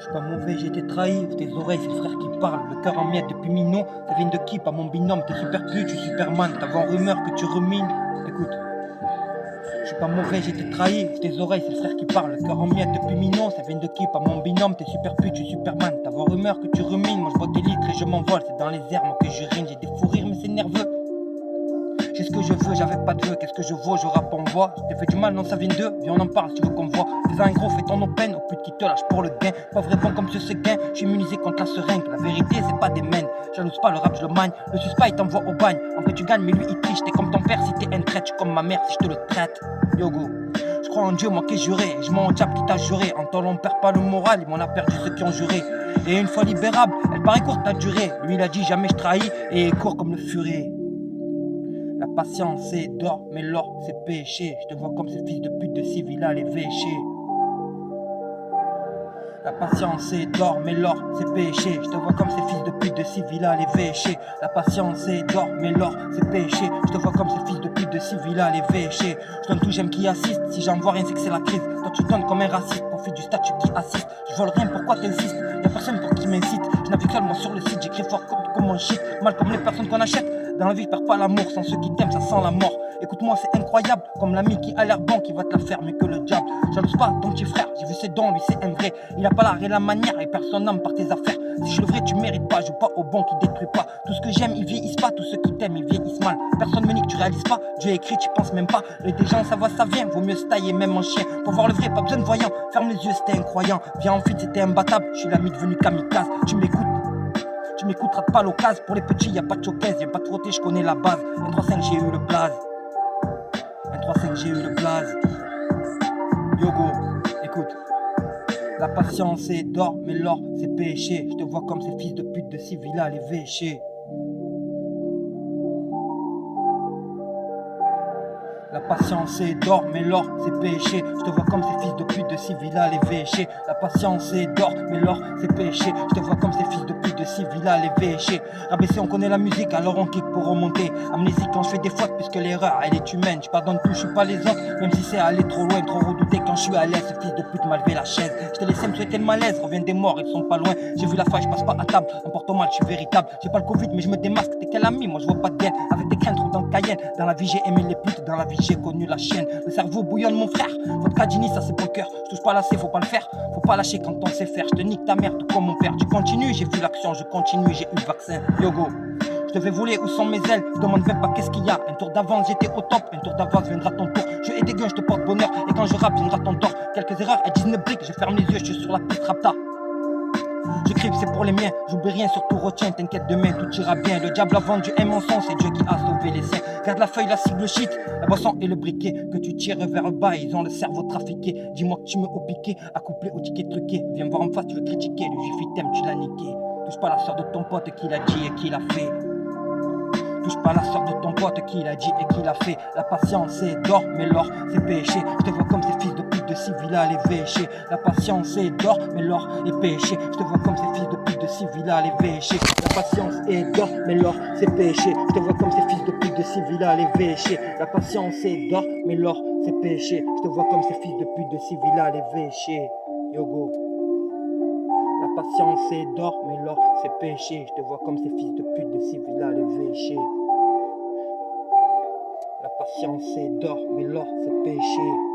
Je suis pas mauvais, j'ai été trahi. Tes oreilles, c'est le frère qui parle. Le cœur en miettes depuis Minon. Ça vient de qui? Pas mon binôme. T'es super pute, je suis Superman. T'as en rumeur que tu rumines. Écoute. Je suis pas mauvais, j'ai été trahi. Tes oreilles, c'est le frère qui parle. Le cœur en miettes depuis Minon. Ça vient de qui? Pas mon binôme. T'es super pute, je suis Superman. T'as en rumeur que tu rumines. Moi je bois des litres et je m'envole. C'est dans les airs, moi que j'urine. J'ai des fous rires, mais c'est nerveux. J'ai ce que je veux, j'avais pas de vœux, qu'est-ce que je vaux, je rappe en voix. Je t'ai fait du mal, non ça vient d'eux, viens on en parle si tu veux qu'on voit. Fais un gros, fais ton open, au pute qui te lâche pour le gain. Pas vrai bon comme ce séguin, je suis immunisé contre la seringue. La vérité c'est pas des mènes, jalouse pas le rap je le magne. Le suspect il t'envoie au bagne, en fait tu gagnes mais lui il triche. T'es comme ton père si t'es un traite, je suis comme ma mère si je te le traite. Yogo, je crois en Dieu moi qui ai juré, je mens au diable qui t'a juré. En temps on perd pas le moral, il m'en a perdu ceux qui ont juré. Et une fois libérable, elle paraît courte à durée. Lui il a dit jamais je trahis et il court comme le furet. La patience c'est d'or, mais l'or c'est péché. Je te vois comme ces fils de pute de civils à l'évêché. La patience c'est d'or, mais l'or c'est péché. Je te vois comme ces fils de pute de civils à l'évêché. La patience c'est d'or, mais l'or c'est péché. Je te vois comme ces fils de pute de civils à l'évêché. Je donne tout, j'aime qui assiste. Si j'en vois rien, c'est que c'est la crise. Toi tu donnes comme un raciste, profite du statut qui assiste. Je vole rien, pourquoi t'insistes? Y'a personne pour qui m'incite. Je navigue seulement sur le site, j'écris fort comme mon shit. Mal comme les personnes qu'on achète. Dans la vie, je perds pas l'amour, sans ceux qui t'aiment, ça sent la mort. Écoute-moi, c'est incroyable, comme l'ami qui a l'air bon, qui va te la faire mieux que le diable. Jalouse pas ton petit frère, j'ai vu ses dons, lui c'est un vrai. Il a pas l'art et la manière, et personne n'aime par tes affaires. Si je suis le vrai, tu mérites pas, joue pas au bon qui détruit pas. Tout ce que j'aime, ils vieillissent pas, tous ceux qui t'aiment, ils vieillissent mal. Personne me nique, tu réalises pas, Dieu écrit, tu penses même pas. Les des gens, ça va, ça vient, vaut mieux se tailler même en chien. Pour voir le vrai, pas besoin de voyant, ferme les yeux, c'était incroyant. Viens en fuite, c'était imbattable, je suis l'ami devenu kamikaze. Tu m'écoutes. Tu m'écouteras pas l'occasion, pour les petits y'a pas de showcase, viens pas trotter, je connais la base. 1-3-5 j'ai eu le blaze. 1-3-5 j'ai eu le blaze. Yogo, écoute. La patience c'est d'or, mais l'or c'est péché. Je te vois comme ces fils de pute de civils à l'évêché. La patience c'est d'or, mais l'or c'est péché. Je te vois comme ces fils de pute de civils à l'évêché. La patience c'est d'or, mais l'or c'est péché. Je te vois comme ces fils de pute de civils à l'évêché. Rabaissé, on connaît la musique, alors on kick pour remonter. Amnésique quand je fais des fautes, puisque l'erreur elle est humaine. Je pardonne tout, je suis pas les autres, même si c'est aller trop loin, trop redouté quand je suis à l'aise. Ce fils de pute m'a levé la chaise. Je t'ai laissé me souhaiter le malaise, reviens des morts, ils sont pas loin. J'ai vu la faille, je passe pas à table. Emporte mal, je suis véritable. J'ai pas le Covid, mais je me démasque. T'es quel ami, moi je vois pas de gain. Avec des craintes, trop dans le Cayenne. Dans la vie, j'ai aimé les putes, dans la vie, j'ai connu la chienne. Le cerveau bouillonne mon frère. Votre Kadini ça c'est pour le cœur. Je touche pas lâcher, faut pas le faire. Faut pas lâcher quand on sait faire. Je te nique ta mère tout comme mon père. Tu continues, j'ai vu l'action, je continue, j'ai eu le vaccin. Yogo. Je devais voler, où sont mes ailes? Je demande même pas qu'est-ce qu'il y a. Un tour d'avance, j'étais au top. Un tour d'avance, viendra ton tour. Je hais des gueux, je te porte bonheur. Et quand je rappe, viendra ton tort. Quelques erreurs, elles disent ne briques. Je ferme les yeux, je suis sur la piste rapta. J'écris, c'est pour les miens, j'oublie rien, surtout retiens, t'inquiète demain, tout ira bien. Le diable a vendu un mensonge, c'est Dieu qui a sauvé les siens. Garde la feuille, la cible shit, la boisson et le briquet. Que tu tires vers le bas, ils ont le cerveau trafiqué. Dis-moi que tu me au piqué, accoupler au ticket truqué. Viens me voir en face, tu veux critiquer, le juif il t'aime, tu l'as niqué. Touche pas la soeur de ton pote qui l'a dit et qui l'a fait. Touche pas la soeur de ton pote qui l'a dit et qui l'a fait. La patience c'est d'or, mais l'or c'est péché. Je te vois comme ces fils de pute de civils à l'évêché. La patience c'est d'or, mais l'or est péché. Je te vois comme ces fils de pute de civils à l'évêché. La patience est d'or, mais l'or c'est péché. Je te vois comme ces fils de pute de civils à l'évêché. La patience c'est d'or, mais l'or c'est péché. Je te vois comme ces fils de pute de civils à l'évêché. Yogo. La patience c'est d'or, mais l'or c'est péché. Je te vois comme ces fils de pute de civils à l'évêché. La patience c'est d'or, mais l'or c'est péché.